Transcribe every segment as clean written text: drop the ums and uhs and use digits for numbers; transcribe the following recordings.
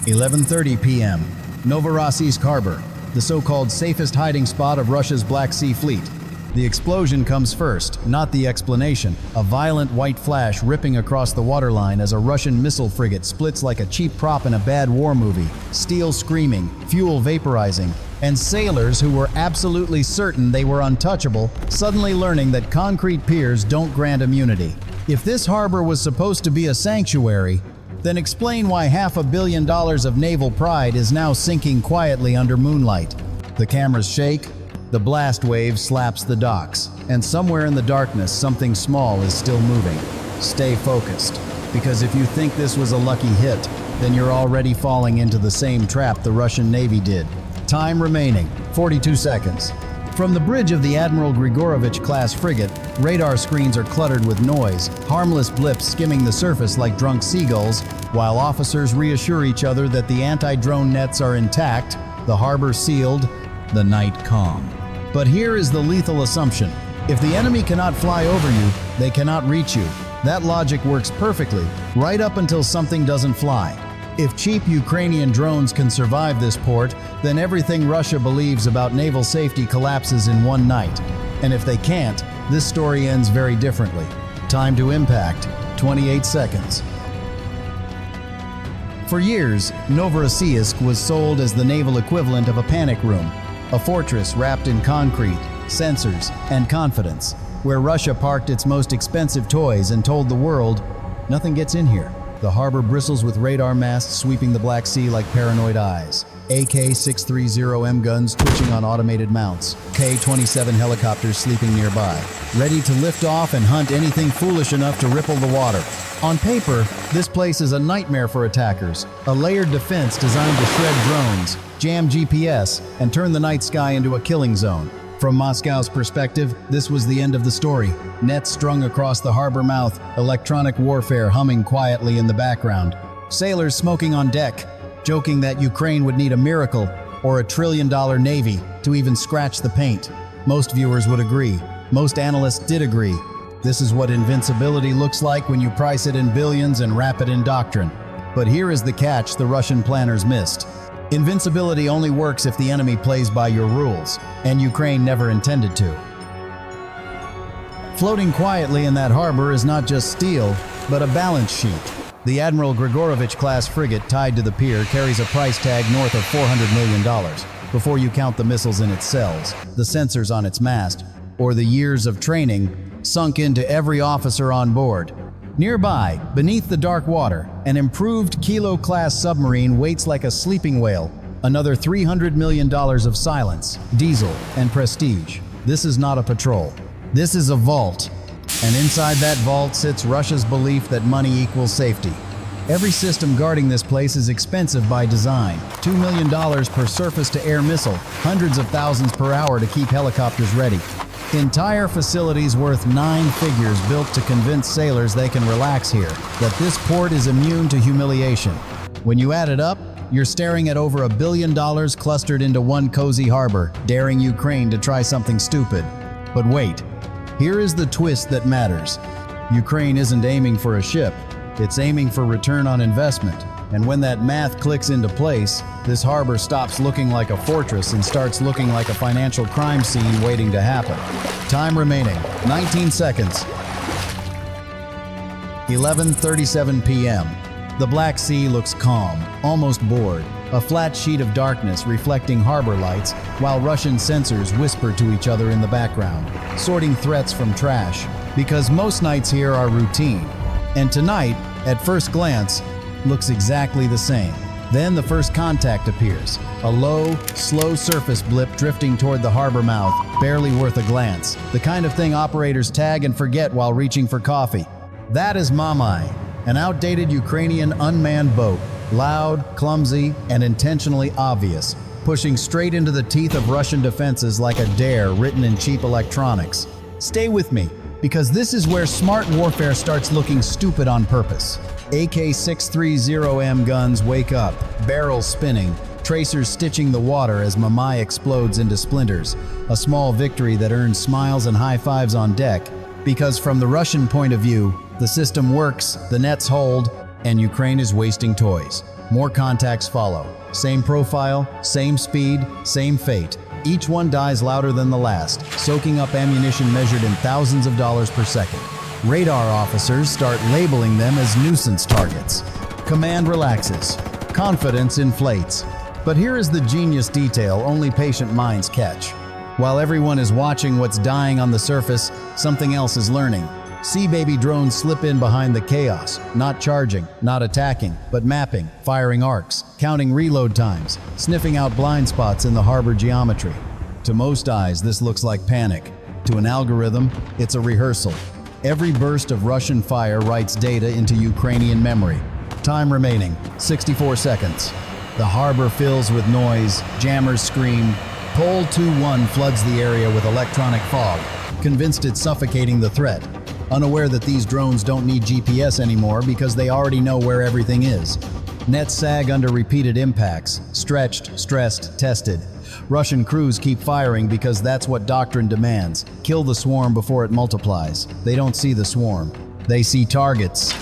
11:30 p.m. Novorossiysk Harbor, the so-called safest hiding spot of Russia's Black Sea Fleet. The explosion comes first, not the explanation. A violent white flash ripping across the waterline as a Russian missile frigate splits like a cheap prop in a bad war movie, steel screaming, fuel vaporizing, and sailors who were absolutely certain they were untouchable suddenly learning that concrete piers don't grant immunity. If this harbor was supposed to be a sanctuary, then explain why $500 million of naval pride is now sinking quietly under moonlight. The cameras shake, the blast wave slaps the docks, and somewhere in the darkness something small is still moving. Stay focused, because if you think this was a lucky hit, then you're already falling into the same trap the Russian Navy did. Time remaining, 42 seconds. From the bridge of the Admiral Grigorovich-class frigate, radar screens are cluttered with noise, harmless blips skimming the surface like drunk seagulls, while officers reassure each other that the anti-drone nets are intact, the harbor sealed, the night calm. But here is the lethal assumption. If the enemy cannot fly over you, they cannot reach you. That logic works perfectly, right up until something doesn't fly. If cheap Ukrainian drones can survive this port, then everything Russia believes about naval safety collapses in one night. And if they can't, this story ends very differently. Time to impact, 28 seconds. For years, Novorossiysk was sold as the naval equivalent of a panic room, a fortress wrapped in concrete, sensors, and confidence, where Russia parked its most expensive toys and told the world, nothing gets in here. The harbor bristles with radar masts sweeping the Black Sea like paranoid eyes. AK-630M guns twitching on automated mounts. K-27 helicopters sleeping nearby, ready to lift off and hunt anything foolish enough to ripple the water. On paper, this place is a nightmare for attackers, a layered defense designed to shred drones, jam GPS, and turn the night sky into a killing zone. From Moscow's perspective, this was the end of the story. Nets strung across the harbor mouth, electronic warfare humming quietly in the background. Sailors smoking on deck, joking that Ukraine would need a miracle or $1 trillion navy to even scratch the paint. Most viewers would agree. Most analysts did agree. This is what invincibility looks like when you price it in billions and wrap it in doctrine. But here is the catch the Russian planners missed. Invincibility only works if the enemy plays by your rules, and Ukraine never intended to. Floating quietly in that harbor is not just steel, but a balance sheet. The Admiral Grigorovich-class frigate tied to the pier carries a price tag north of $400 million, before you count the missiles in its cells, the sensors on its mast, or the years of training sunk into every officer on board. Nearby, beneath the dark water, an improved Kilo-class submarine waits like a sleeping whale, another $300 million of silence, diesel, and prestige. This is not a patrol. This is a vault. And inside that vault sits Russia's belief that money equals safety. Every system guarding this place is expensive by design. $2 million per surface-to-air missile, hundreds of thousands per hour to keep helicopters ready. Entire facilities worth 9 figures built to convince sailors they can relax here, that this port is immune to humiliation. When you add it up, you're staring at over $1 billion clustered into one cozy harbor, daring Ukraine to try something stupid. But wait, here is the twist that matters. Ukraine isn't aiming for a ship, it's aiming for return on investment. And when that math clicks into place, this harbor stops looking like a fortress and starts looking like a financial crime scene waiting to happen. Time remaining, 19 seconds. 11:37 p.m. The Black Sea looks calm, almost bored, a flat sheet of darkness reflecting harbor lights, while Russian sensors whisper to each other in the background, sorting threats from trash, because most nights here are routine. And tonight, at first glance, looks exactly the same. Then the first contact appears, a low, slow surface blip drifting toward the harbor mouth, barely worth a glance, the kind of thing operators tag and forget while reaching for coffee. That is Mamai, an outdated Ukrainian unmanned boat, loud, clumsy, and intentionally obvious, pushing straight into the teeth of Russian defenses like a dare written in cheap electronics. Stay with me, because this is where smart warfare starts looking stupid on purpose. AK-630M guns wake up, barrels spinning, tracers stitching the water as Mamai explodes into splinters, a small victory that earns smiles and high fives on deck, because from the Russian point of view, the system works, the nets hold, and Ukraine is wasting toys. More contacts follow. Same profile, same speed, same fate. Each one dies louder than the last, soaking up ammunition measured in thousands of dollars per second. Radar officers start labeling them as nuisance targets. Command relaxes. Confidence inflates. But here is the genius detail only patient minds catch. While everyone is watching what's dying on the surface, something else is learning. Sea baby drones slip in behind the chaos, not charging, not attacking, but mapping, firing arcs, counting reload times, sniffing out blind spots in the harbor geometry. To most eyes, this looks like panic. To an algorithm, it's a rehearsal. Every burst of Russian fire writes data into Ukrainian memory. Time remaining, 64 seconds. The harbor fills with noise, jammers scream. Pole 2-1 floods the area with electronic fog, convinced it's suffocating the threat. Unaware that these drones don't need GPS anymore because they already know where everything is. Nets sag under repeated impacts, stretched, stressed, tested. Russian crews keep firing because that's what doctrine demands. Kill the swarm before it multiplies. They don't see the swarm. They see targets.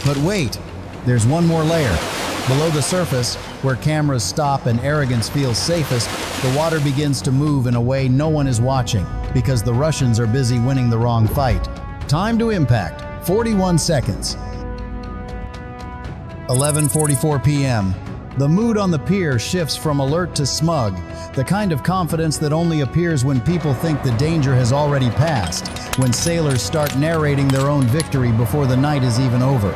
But wait, there's one more layer. Below the surface, where cameras stop and arrogance feels safest, the water begins to move in a way no one is watching because the Russians are busy winning the wrong fight. Time to impact, 41 seconds. 11:44 p.m. The mood on the pier shifts from alert to smug, the kind of confidence that only appears when people think the danger has already passed, when sailors start narrating their own victory before the night is even over.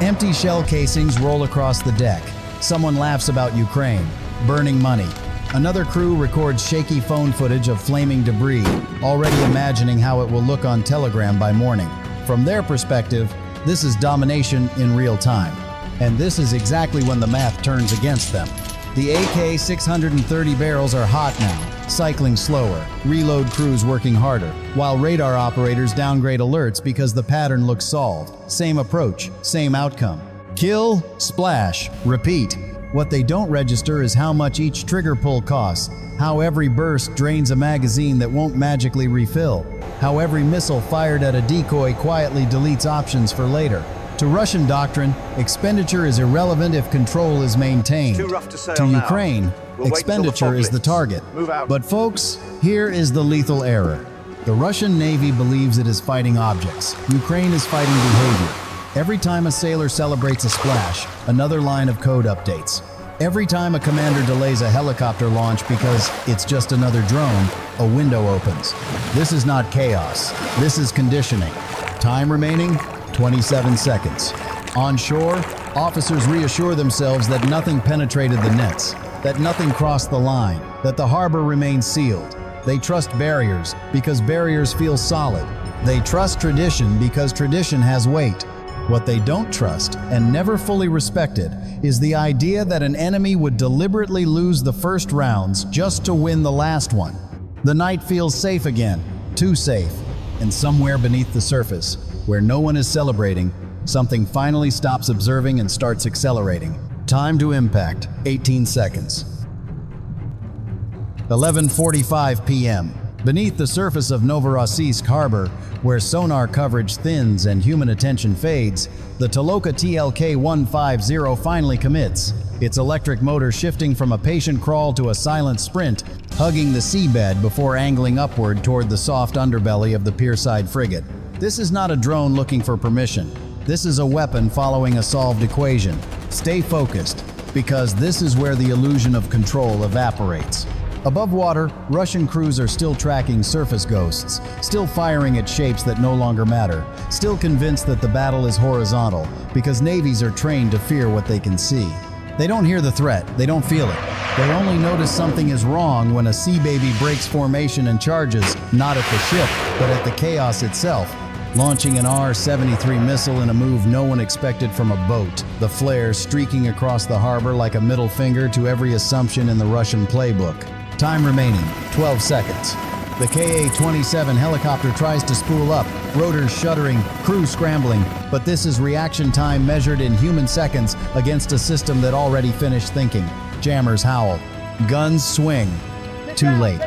Empty shell casings roll across the deck. Someone laughs about Ukraine, burning money. Another crew records shaky phone footage of flaming debris, already imagining how it will look on Telegram by morning. From their perspective, this is domination in real time. And this is exactly when the math turns against them. The AK-630 barrels are hot now, cycling slower, reload crews working harder, while radar operators downgrade alerts because the pattern looks solved. Same approach, same outcome. Kill, splash, repeat. What they don't register is how much each trigger pull costs, how every burst drains a magazine that won't magically refill, how every missile fired at a decoy quietly deletes options for later. To Russian doctrine, expenditure is irrelevant if control is maintained. To Ukraine, expenditure is the target. But folks, here is the lethal error. The Russian Navy believes it is fighting objects. Ukraine is fighting behavior. Every time a sailor celebrates a splash, another line of code updates. Every time a commander delays a helicopter launch because it's just another drone, a window opens. This is not chaos. This is conditioning. Time remaining, 27 seconds. On shore, officers reassure themselves that nothing penetrated the nets, that nothing crossed the line, that the harbor remains sealed. They trust barriers because barriers feel solid. They trust tradition because tradition has weight. What they don't trust, and never fully respected, is the idea that an enemy would deliberately lose the first rounds just to win the last one. The night feels safe again, too safe, and somewhere beneath the surface, where no one is celebrating, something finally stops observing and starts accelerating. Time to impact, 18 seconds. 11:45 p.m. Beneath the surface of Novorossiysk harbor, where sonar coverage thins and human attention fades, the Toloka TLK-150 finally commits, its electric motor shifting from a patient crawl to a silent sprint, hugging the seabed before angling upward toward the soft underbelly of the pierside frigate. This is not a drone looking for permission. This is a weapon following a solved equation. Stay focused, because this is where the illusion of control evaporates. Above water, Russian crews are still tracking surface ghosts, still firing at shapes that no longer matter, still convinced that the battle is horizontal, because navies are trained to fear what they can see. They don't hear the threat, they don't feel it. They only notice something is wrong when a sea baby breaks formation and charges, not at the ship, but at the chaos itself, launching an R-73 missile in a move no one expected from a boat, the flare streaking across the harbor like a middle finger to every assumption in the Russian playbook. Time remaining, 12 seconds. The Ka-27 helicopter tries to spool up, rotors shuddering, crew scrambling, but this is reaction time measured in human seconds against a system that already finished thinking. Jammers howl. Guns swing. Too late.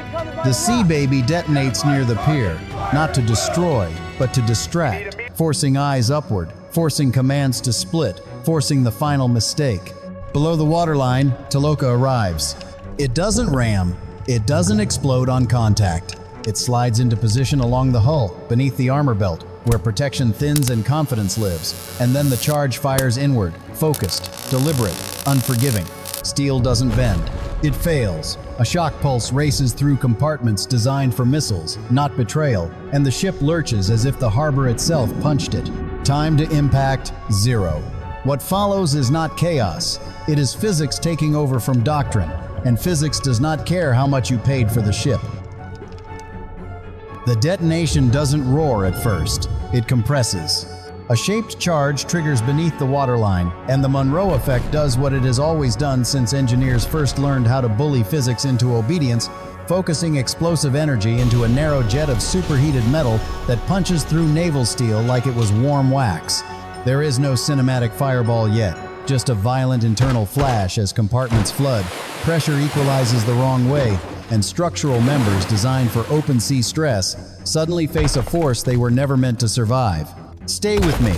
The Sea Baby detonates near the pier, not to destroy, but to distract, forcing eyes upward, forcing commands to split, forcing the final mistake. Below the waterline, Toloka arrives. It doesn't ram, it doesn't explode on contact. It slides into position along the hull, beneath the armor belt, where protection thins and confidence lives. And then the charge fires inward, focused, deliberate, unforgiving. Steel doesn't bend. It fails. A shock pulse races through compartments designed for missiles, not betrayal, and the ship lurches as if the harbor itself punched it. Time to impact, 0. What follows is not chaos. It is physics taking over from doctrine, and physics does not care how much you paid for the ship. The detonation doesn't roar at first, it compresses. A shaped charge triggers beneath the waterline, and the Monroe effect does what it has always done since engineers first learned how to bully physics into obedience, focusing explosive energy into a narrow jet of superheated metal that punches through naval steel like it was warm wax. There is no cinematic fireball yet, just a violent internal flash as compartments flood, pressure equalizes the wrong way, and structural members designed for open sea stress suddenly face a force they were never meant to survive. Stay with me,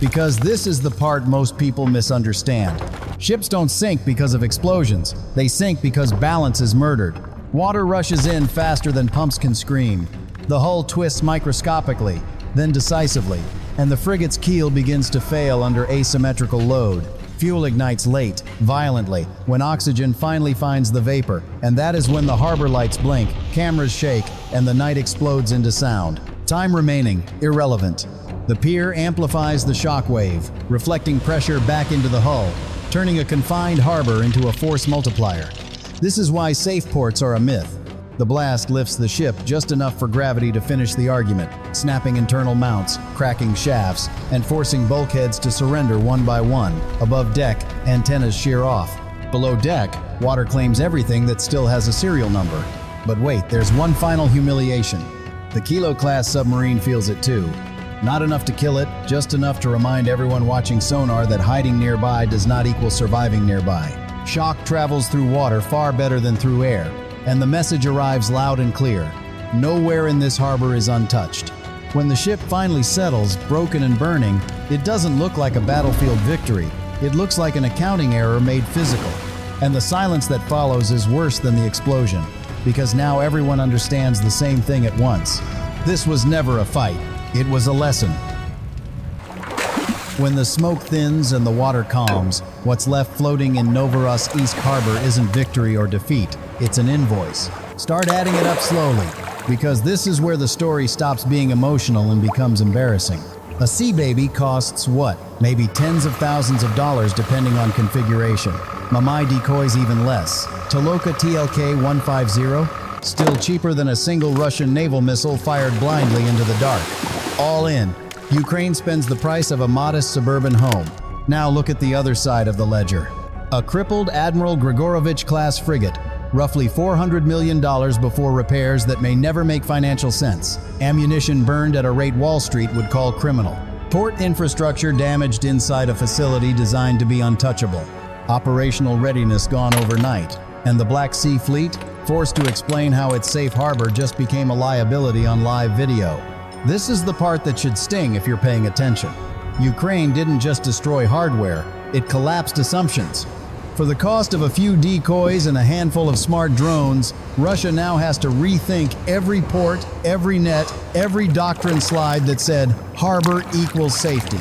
because this is the part most people misunderstand. Ships don't sink because of explosions, they sink because balance is murdered. Water rushes in faster than pumps can scream. The hull twists microscopically, then decisively, and the frigate's keel begins to fail under asymmetrical load. Fuel ignites late, violently, when oxygen finally finds the vapor, and that is when the harbor lights blink, cameras shake, and the night explodes into sound. Time remaining, irrelevant. The pier amplifies the shock wave, reflecting pressure back into the hull, turning a confined harbor into a force multiplier. This is why safe ports are a myth. The blast lifts the ship just enough for gravity to finish the argument, snapping internal mounts, cracking shafts, and forcing bulkheads to surrender one by one. Above deck, antennas shear off. Below deck, water claims everything that still has a serial number. But wait, there's one final humiliation. The Kilo-class submarine feels it too. Not enough to kill it, just enough to remind everyone watching sonar that hiding nearby does not equal surviving nearby. Shock travels through water far better than through air, and the message arrives loud and clear. Nowhere in this harbor is untouched. When the ship finally settles, broken and burning, it doesn't look like a battlefield victory. It looks like an accounting error made physical. And the silence that follows is worse than the explosion, because now everyone understands the same thing at once. This was never a fight. It was a lesson. When the smoke thins and the water calms, what's left floating in Novorossiysk East Harbor isn't victory or defeat, it's an invoice. Start adding it up slowly, because this is where the story stops being emotional and becomes embarrassing. A sea baby costs what? Maybe tens of thousands of dollars depending on configuration. Mamai decoys even less. Toloka TLK-150? Still cheaper than a single Russian naval missile fired blindly into the dark. All in, Ukraine spends the price of a modest suburban home. Now look at the other side of the ledger. A crippled Admiral Grigorovich-class frigate, roughly $400 million before repairs that may never make financial sense. Ammunition burned at a rate Wall Street would call criminal. Port infrastructure damaged inside a facility designed to be untouchable. Operational readiness gone overnight. And the Black Sea Fleet, forced to explain how its safe harbor just became a liability on live video. This is the part that should sting if you're paying attention. Ukraine didn't just destroy hardware, it collapsed assumptions. For the cost of a few decoys and a handful of smart drones, Russia now has to rethink every port, every net, every doctrine slide that said harbor equals safety.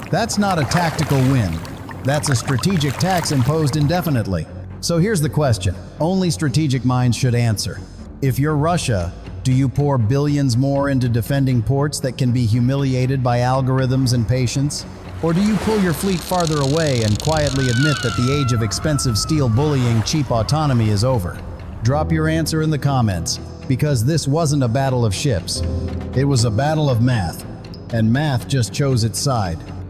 That's not a tactical win. That's a strategic tax imposed indefinitely. So here's the question only strategic minds should answer. If you're Russia, do you pour billions more into defending ports that can be humiliated by algorithms and patience? Or do you pull your fleet farther away and quietly admit that the age of expensive steel bullying cheap autonomy is over? Drop your answer in the comments, because this wasn't a battle of ships. It was a battle of math, and math just chose its side.